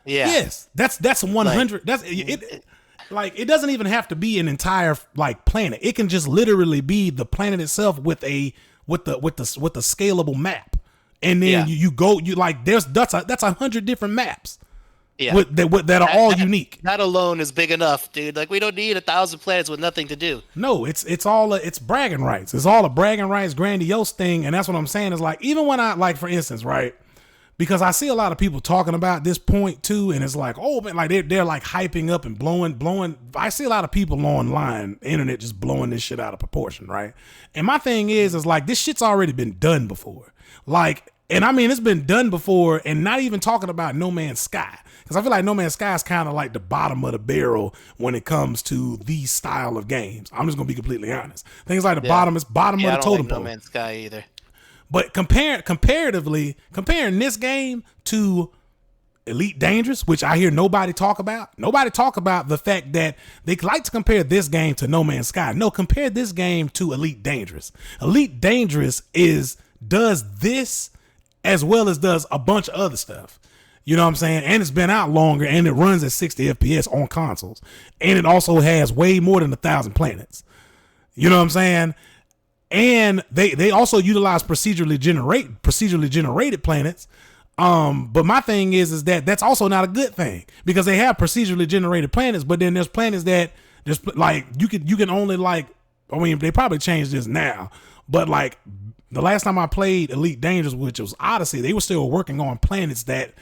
Yeah. Yes, that's 100. That's it. Like it doesn't even have to be an entire like planet. It can just literally be the planet itself with the scalable map, and then Yeah. you go like that's 100 different maps. Yeah. That are all unique. That alone is big enough, dude. Like we don't need 1,000 planets with nothing to do. No, it's bragging rights. It's all a bragging rights, grandiose thing, and that's what I'm saying. Is like even when I like for instance, right? Because I see a lot of people talking about this point too, and it's like, oh man, like they're like hyping up and blowing. I see a lot of people online, internet just blowing this shit out of proportion, right? And my thing is like this shit's already been done before, like, and I mean it's been done before, and not even talking about No Man's Sky, because I feel like No Man's Sky is kind of like the bottom of the barrel when it comes to these style of games. I'm just gonna be completely honest. Things like the bottom of the I totem don't like pole. No Man's Sky either. But comparatively, comparing this game to Elite Dangerous, which I hear nobody talk about the fact that they like to compare this game to No Man's Sky. No, compare this game to Elite Dangerous. Elite Dangerous does this as well as does a bunch of other stuff. You know what I'm saying? And it's been out longer, and it runs at 60 FPS on consoles. And it also has way more than 1,000 planets. You know what I'm saying? And they also utilize procedurally generated planets. But my thing is that that's also not a good thing, because they have procedurally generated planets, but then there's planets that there's like you can only like, I mean, they probably changed this now, but like the last time I played Elite Dangerous, which was Odyssey, they were still working on planets that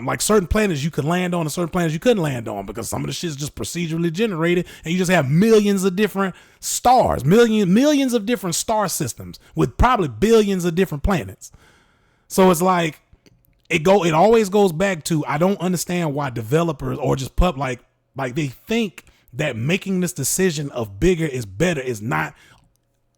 like certain planets you could land on and certain planets you couldn't land on, because some of the shit's just procedurally generated, and you just have millions of different stars, millions of different star systems with probably billions of different planets. So it's like it always goes back to, I don't understand why developers or just like they think that making this decision of bigger is better is not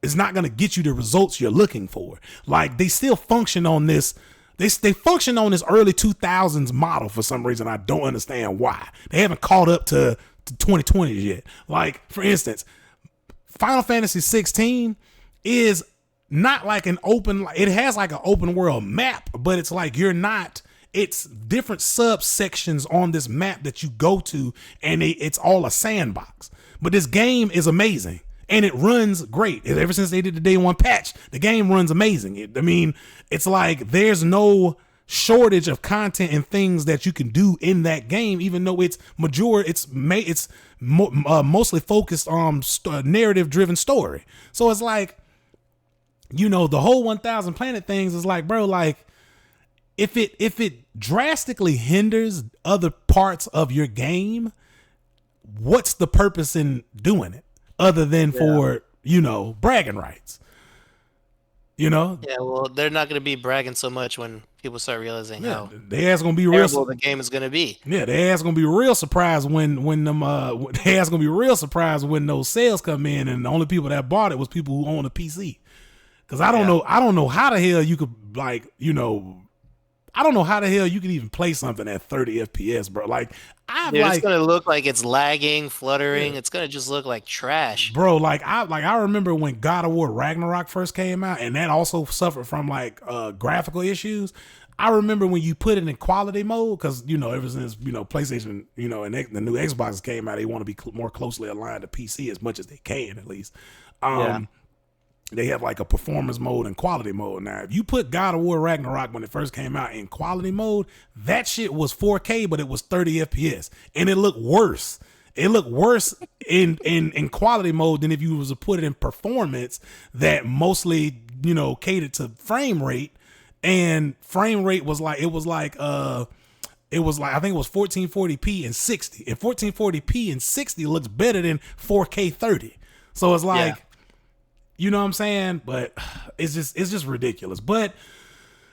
going to get you the results you're looking for. Like they still function on this. They function on this early 2000s model for some reason. I don't understand why. They haven't caught up to 2020 yet. Like, for instance, Final Fantasy 16 is not like it has like an open world map, but it's like it's different subsections on this map that you go to, and it's all a sandbox. But this game is amazing. and it runs great. Ever since they did the day one patch, the game runs amazing. I mean, it's like there's no shortage of content and things that you can do in that game, even though it's mostly focused on narrative driven story. So it's like, you know, the whole 1,000 planet things is like, bro, like if it drastically hinders other parts of your game, what's the purpose in doing it other than for, you know, bragging rights? You know? Yeah, well, they're not going to be bragging so much when people start realizing how their ass gonna be terrible the game is going to be. Yeah, their ass gonna be real surprised when their ass gonna be real surprised when those sales come in and the only people that bought it was people who own a PC. Because I don't know how the hell you could, like, you know, I don't know how the hell you could even play something at 30 FPS, bro. Like, it's gonna look like it's lagging, fluttering. It's gonna just look like trash, bro. I remember when God of War Ragnarok first came out, and that also suffered from like graphical issues. I remember when you put it in quality mode, because, you know, ever since, you know, PlayStation, you know, and the new Xbox came out, they want to be more closely aligned to PC as much as they can, at least. They have like a performance mode and quality mode. Now, if you put God of War Ragnarok when it first came out in quality mode, that shit was 4K, but it was 30 FPS, and it looked worse. It looked worse in quality mode than if you was to put it in performance that mostly, you know, catered to frame rate, and frame rate was like, I think it was 1440p and 60, and 1440p and 60 looks better than 4K 30. So it's like, you know what I'm saying? But it's just ridiculous. But,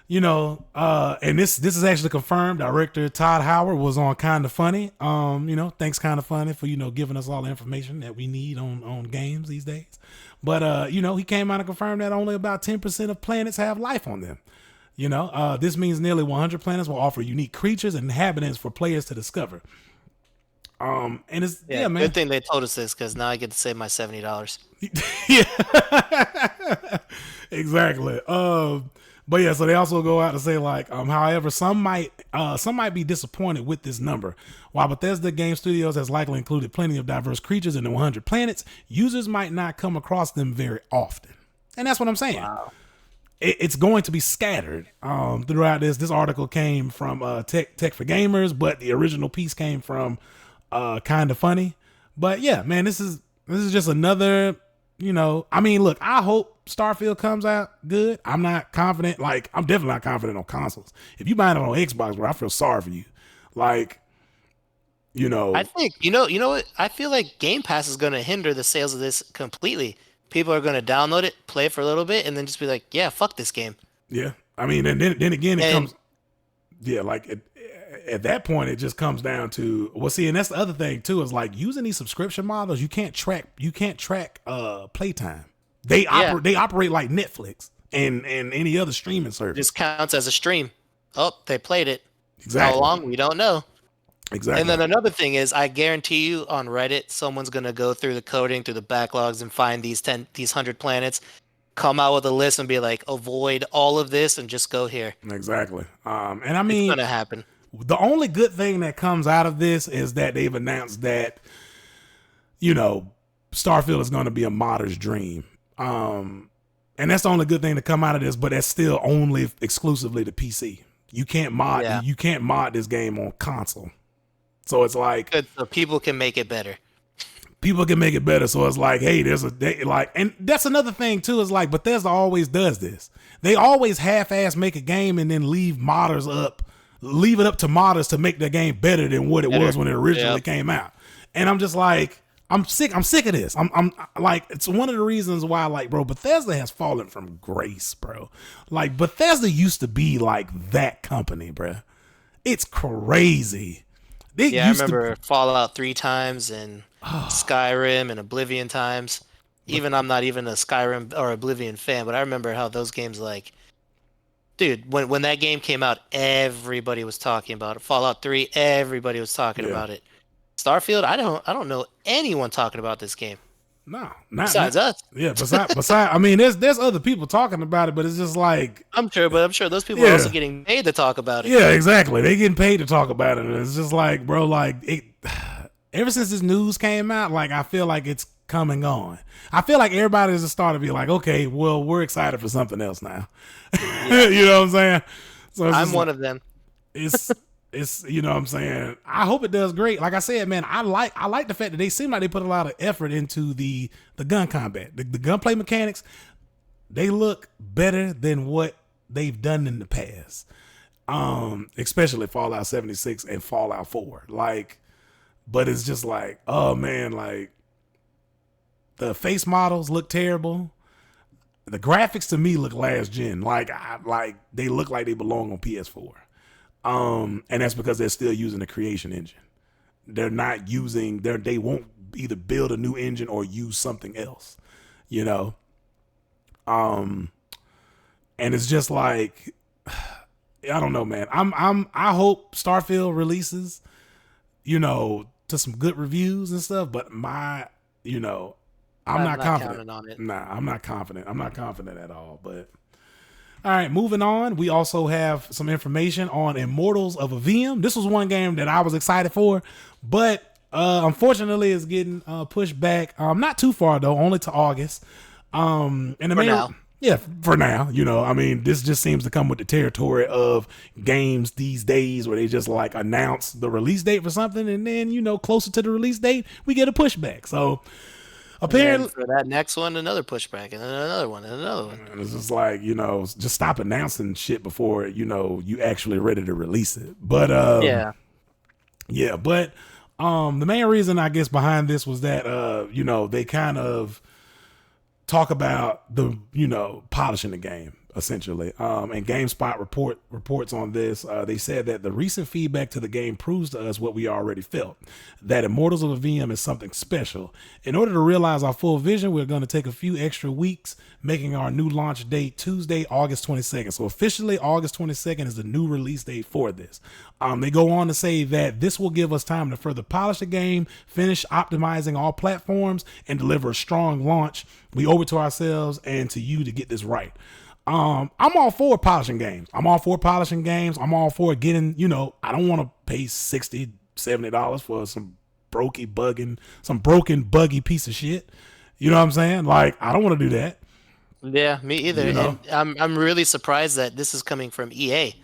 you know, and this is actually confirmed. Director Todd Howard was on Kinda Funny. You know, thanks Kinda Funny for, you know, giving us all the information that we need on games these days. But, you know, he came out and confirmed that only about 10% of planets have life on them. You know, this means nearly 100 planets will offer unique creatures and inhabitants for players to discover. And it's man. Good thing they told us this, because now I get to save my $70. Yeah, exactly. But yeah, so they also go out to say like, however, some might be disappointed with this number. While Bethesda Game Studios has likely included plenty of diverse creatures in the 100 planets, users might not come across them very often, and that's what I'm saying. Wow. It's going to be scattered throughout this. This article came from Tech for Gamers, but the original piece came from Kinda Funny. But yeah, man, this is just another, you know, I mean, look, I hope Starfield comes out good. I'm not confident. Like, I'm definitely not confident on consoles. If you buy it on Xbox, bro, I feel sorry for you. Like, you know, I think, you know what? I feel like Game Pass is going to hinder the sales of this completely. People are going to download it, play it for a little bit, and then just be like, yeah, fuck this game. Yeah. I mean, and then again, it comes, yeah, like at that point, it just comes down to, well, see, and that's the other thing too, is like using these subscription models, you can't track playtime. They operate like Netflix and any other streaming service. Just counts as a stream. Oh, they played it. Exactly. How long? We don't know. Exactly. And then another thing is, I guarantee you on Reddit, someone's going to go through the coding, through the backlogs, and find these 100 planets, come out with a list and be like, avoid all of this and just go here. Exactly. And I mean, it's going to happen. The only good thing that comes out of this is that they've announced that, you know, Starfield is going to be a modder's dream. And that's the only good thing to come out of this, but that's still only exclusively to PC. You can't mod this game on console. So it's like, good, so people can make it better. People can make it better. So it's like, hey, and that's another thing too, is like Bethesda always does this. They always half-ass make a game and then leave it up to modders to make the game better than what it was when it originally came out. And I'm just like, I'm sick of this. I'm like, it's one of the reasons why, like, bro, Bethesda has fallen from grace, bro. Like, Bethesda used to be like that company, bro. It's crazy. I remember Fallout 3 times and Skyrim and Oblivion times. Even I'm not even a Skyrim or Oblivion fan, but I remember how those games, like, dude, when that game came out, everybody was talking about it. Fallout 3, everybody was talking about it. Starfield, I don't know anyone talking about this game. No, besides us. Yeah, besides, I mean, there's other people talking about it, but it's just like, I'm sure those people are also getting paid to talk about it. Yeah, exactly. They getting paid to talk about it. And it's just like, bro, like ever since this news came out, like I feel like it's coming on. I feel like everybody is starting to be like, okay, well, we're excited for something else now. Yeah. You know what I'm saying? So I'm one of them. it's you know what I'm saying. I hope it does great. Like I said, man, I like the fact that they seem like they put a lot of effort into the gun combat, the gunplay mechanics. They look better than what they've done in the past. Especially Fallout 76 and Fallout 4. Like, but it's just like, oh man, like the face models look terrible. The graphics to me look last gen. Like they look like they belong on PS4. And that's because they're still using the creation engine. They're not using they won't either build a new engine or use something else, you know? And it's just like, I don't know, man. I hope Starfield releases, you know, to some good reviews and stuff, but I'm not confident on it. Nah, I'm not confident. I'm not confident at all, but all right, moving on. We also have some information on Immortals of Aveum. This was one game that I was excited for, but unfortunately it's getting pushed back. Not too far though, only to August. And the For now. Yeah, for now, you know, I mean, this just seems to come with the territory of games these days where they just like announce the release date for something, and then, you know, closer to the release date, we get a pushback. So apparently for that next one, another pushback, and then another one, and another one. And it's just like, you know, just stop announcing shit before, you know, you actually ready to release it. But but the main reason I guess behind this was that you know, they kind of talk about the, you know, polishing the game essentially. And GameSpot reports on this. They said that the recent feedback to the game proves to us what we already felt, that Immortals of Aveum is something special. In order to realize our full vision, we're going to take a few extra weeks, making our new launch date Tuesday, August 22nd. So officially August 22nd is the new release date for this. They go on to say that this will give us time to further polish the game, finish optimizing all platforms, and deliver a strong launch. We owe it to ourselves and to you to get this right. I'm all for polishing games. I'm all for getting, you know, I don't want to pay $60, $70 for some broken, buggy piece of shit. You know what I'm saying? Like, I don't want to do that. Yeah, me either. You know? And I'm really surprised that this is coming from EA.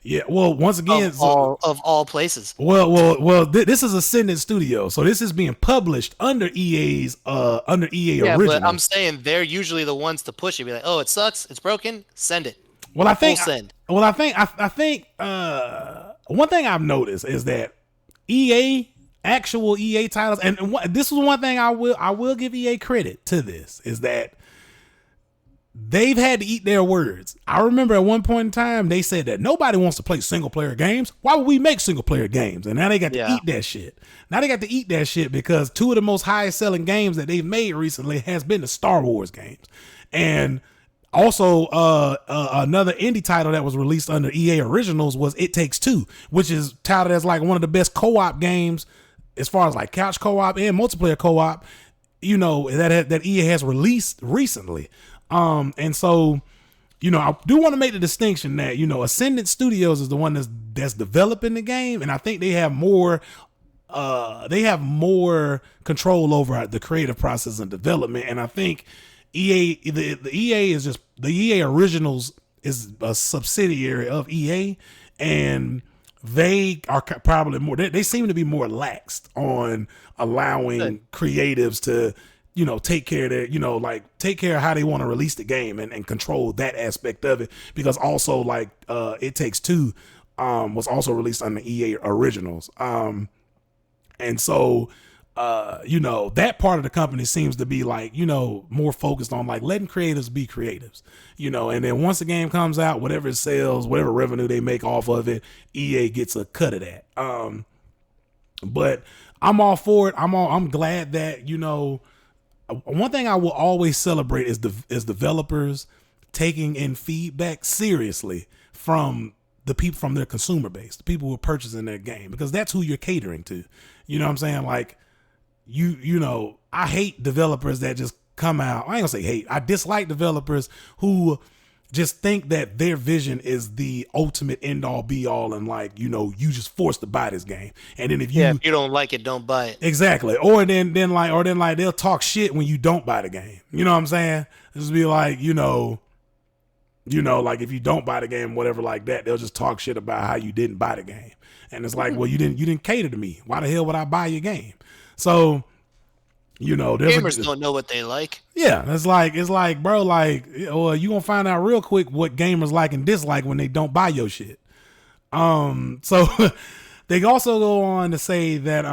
Yeah, well, once again, of all places. This is Ascendant Studio, so this is being published under EA original. But I'm saying they're usually the ones to push it. Be like, oh, it sucks, it's broken, send it. Well, I think one thing I've noticed is that actual EA titles, and this is one thing I will give EA credit to. This is that they've had to eat their words. I remember at one point in time, they said that nobody wants to play single player games. Why would we make single player games? And now they got to eat that shit. Now they got to eat that shit because two of the most highest selling games that they've made recently has been the Star Wars games. And also another indie title that was released under EA Originals was It Takes Two, which is touted as like one of the best co-op games as far as like couch co-op and multiplayer co-op, you know, that EA has released recently. And so, you know, I do want to make the distinction that, you know, Ascendant Studios is the one that's developing the game, and I think they have more control over the creative process and development. And I think the EA Originals is a subsidiary of EA, and they are probably more. They seem to be more laxed on allowing creatives to, you know, take care of how they want to release the game and control that aspect of it. Because also like It Takes Two was also released on the EA Originals. And so you know, that part of the company seems to be like, you know, more focused on like letting creatives be creatives, you know, and then once the game comes out, whatever it sells, whatever revenue they make off of it, EA gets a cut of that. But I'm all for it. I'm glad that, you know, one thing I will always celebrate is developers taking in feedback seriously from the people, from their consumer base, the people who are purchasing their game, because that's who you're catering to. You know what I'm saying? Like, you know, I hate developers that just come out. I ain't gonna say hate. I dislike developers who just think that their vision is the ultimate end all be all, and like, you just forced to buy this game. And then if Yeah, you if you don't like it, don't buy it. exactly, or then like they'll talk shit when you don't buy the game. You know what I'm saying? Just be like, like if you don't buy the game, whatever like that, they'll just talk shit about how you didn't buy the game. And it's like, well, you didn't cater to me. Why the hell would I buy your game? So, there's Gamers don't know what they like. yeah, it's like, bro, like, well, you gonna find out real quick what gamers like and dislike when they don't buy your shit. So they also go on to say that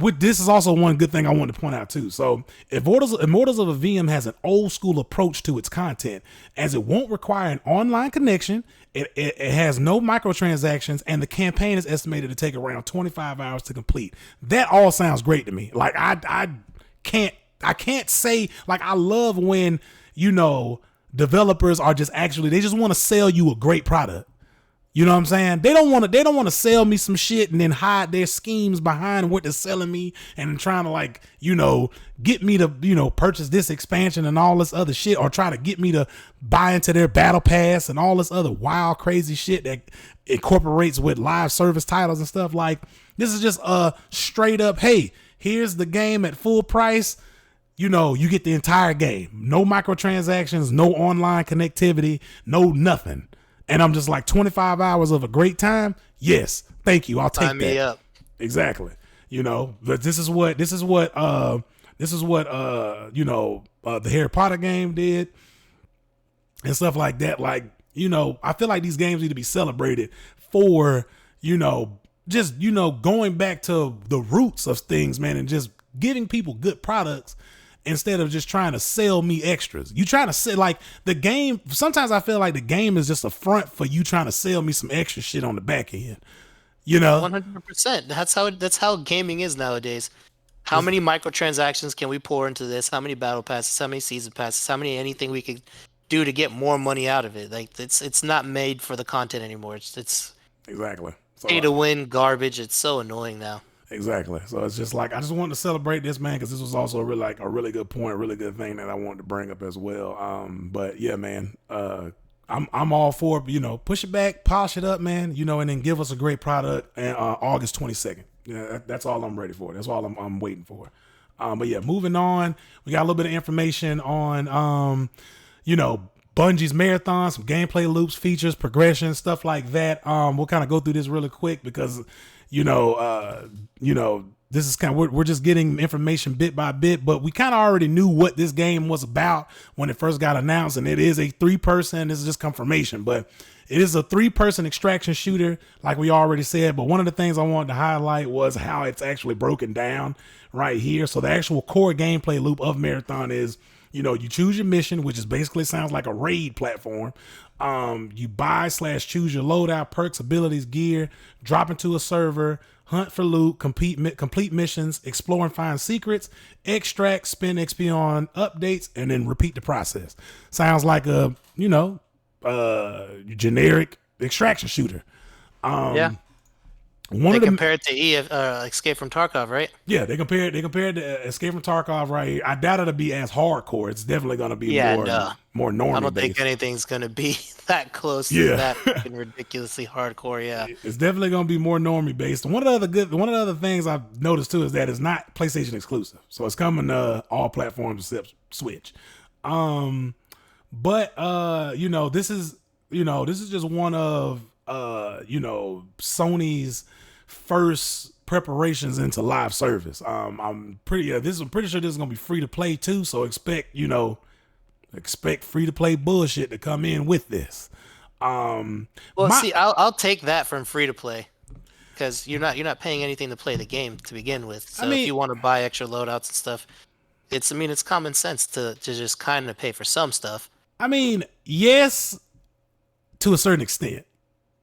with this is also one good thing I wanted to point out too. So Immortals of Aveum has an old school approach to its content, as it won't require an online connection. It has no microtransactions, and the campaign is estimated to take around 25 hours to complete. That all sounds great to me. Like I can't say, like, I love when, developers are just actually, they just want to sell you a great product. You know what I'm saying? They don't want to sell me some shit and then hide their schemes behind what they're selling me and trying to, like, get me to, purchase this expansion and all this other shit, or try to get me to buy into their battle pass and all this other wild, crazy shit that incorporates with live service titles and stuff. Like, this is just a straight up, hey, here's the game at full price. You get the entire game. No microtransactions, no online connectivity, no nothing. And I'm just like, 25 hours of a great time. Yes. Thank you. I'll take Sign that. me up. Exactly. But this is what the Harry Potter game did and stuff like that. Like, I feel like these games need to be celebrated for, just, going back to the roots of things, man, and just giving people good products instead of just trying to sell me extras. You trying to sell, like, the game. Sometimes I feel like the game is just a front for you trying to sell me some extra shit on the back end. 100%. That's how gaming is nowadays. How many microtransactions can we pour into this? How many battle passes? How many season passes? How many anything we could do to get more money out of it? Like, it's not made for the content anymore. It's Exactly. So, pay to win garbage. It's so annoying now. exactly. So it's just like, I just wanted to celebrate this, man, because this was also a really good point, really good thing that I wanted to bring up as well. But yeah, man, I'm all for, push it back, polish it up, man, and then give us a great product on August 22nd. Yeah, that's all I'm ready for. That's all I'm waiting for. But yeah, moving on, we got a little bit of information on, Bungie's marathon, some gameplay loops, features, progression, stuff like that. We'll kind of go through this really quick because, this is kind of, we're just getting information bit by bit, but we kind of already knew what this game was about when it first got announced, and it is a 3-person. This is just confirmation, but it is a 3-person extraction shooter, like we already said. But one of the things I wanted to highlight was how it's actually broken down right here. So the actual core gameplay loop of Marathon is, you choose your mission, which is basically sounds like a raid platform. You buy/choose your loadout, perks, abilities, gear, drop into a server, hunt for loot, complete missions, explore and find secrets, extract, spend XP on updates, and then repeat the process. Sounds like a, generic extraction shooter. Yeah. One They of the compare it to Escape from Tarkov, right? Yeah, they compared to Escape from Tarkov right here. I doubt it'll be as hardcore. It's definitely gonna be Yeah, more no. more I normie don't think based. anything's gonna be that close to Yeah. that fucking ridiculously hardcore. Yeah. It's definitely gonna be more normie based. And one of the other things I've noticed too is that it's not PlayStation exclusive, so it's coming to all platforms except Switch. But this is just one of Sony's first preparations into live service. I'm pretty sure this is gonna be free to play too, so expect free to play bullshit to come in with this. Well, see, I'll take that from free to play, because you're not paying anything to play the game to begin with. So if you want to buy extra loadouts and stuff, it's common sense to just kind of pay for some stuff. I mean, yes, to a certain extent.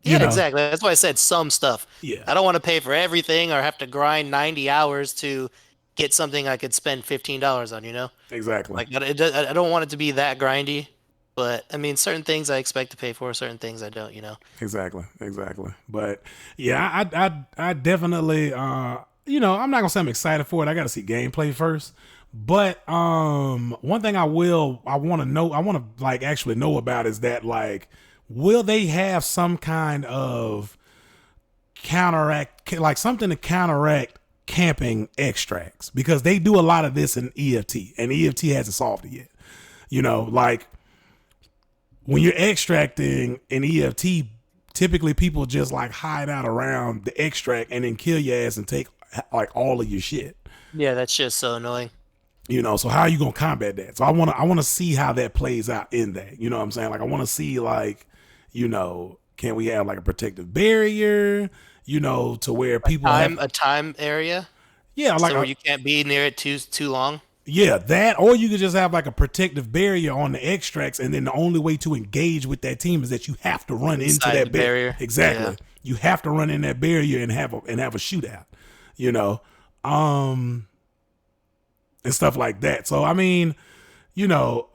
Yeah, exactly. That's why I said some stuff. Yeah. I don't want to pay for everything or have to grind 90 hours to get something I could spend $15 on, Exactly. Like, I don't want it to be that grindy, but I mean, certain things I expect to pay for, certain things I don't, Exactly. But yeah, I definitely I'm not gonna say I'm excited for it. I got to see gameplay first. But one thing I want to know, I want to like actually know about is that like, will they have some kind of counteract, like something to counteract camping extracts? Because they do a lot of this in EFT, and EFT hasn't solved it yet. Like when you're extracting in EFT, typically people just like hide out around the extract and then kill your ass and take like all of your shit. Yeah, that shit's so annoying. So how are you gonna combat that? So I wanna see how that plays out in that. You know what I'm saying? Like I wanna see like, can we have like a protective barrier, to where people have A time area, yeah, like so where you can't be near it too long yeah, that, or you could just have like a protective barrier on the extracts, and then the only way to engage with that team is that you have to run into inside the that barrier. Exactly. Yeah. You have to run in that barrier and have a shootout, you know, um, and stuff like that. So I mean, you know,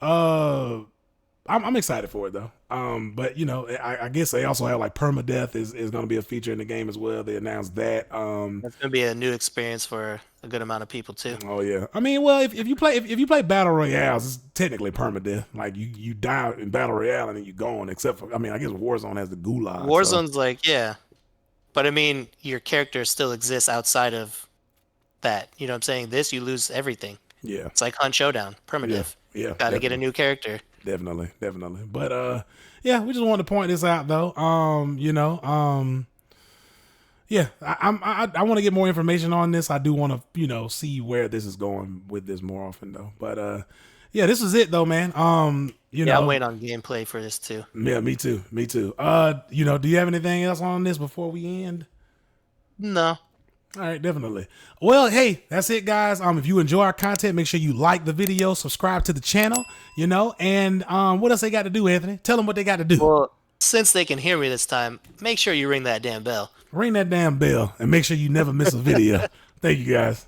I'm excited for it though. But I guess they also have like permadeath is going to be a feature in the game as well. They announced that. That's gonna be a new experience for a good amount of people too. Oh yeah. I mean, well, if you play battle royales, it's technically permadeath. Like you die in battle royale and then you're gone. Except for, I mean, I guess Warzone has the gulag. So. Warzone's like, yeah, but I mean, your character still exists outside of that. You know what I'm saying? This, you lose everything. Yeah. It's like Hunt Showdown, Yeah. permadeath. Yeah. Gotta get a new character. Definitely. But yeah, we just wanted to point this out though. Yeah, I want to get more information on this. I do want to, see where this is going with this more often though. But yeah, this is it though, man. I'm waiting on gameplay for this too. Yeah, me too. Do you have anything else on this before we end? No. All right, definitely. Well, hey, that's it, guys. If you enjoy our content, make sure you like the video, subscribe to the channel, and what else they got to do, Anthony? Tell them what they got to do. Well, since they can hear me this time, make sure you ring that damn bell. Ring that damn bell and make sure you never miss a video. Thank you, guys.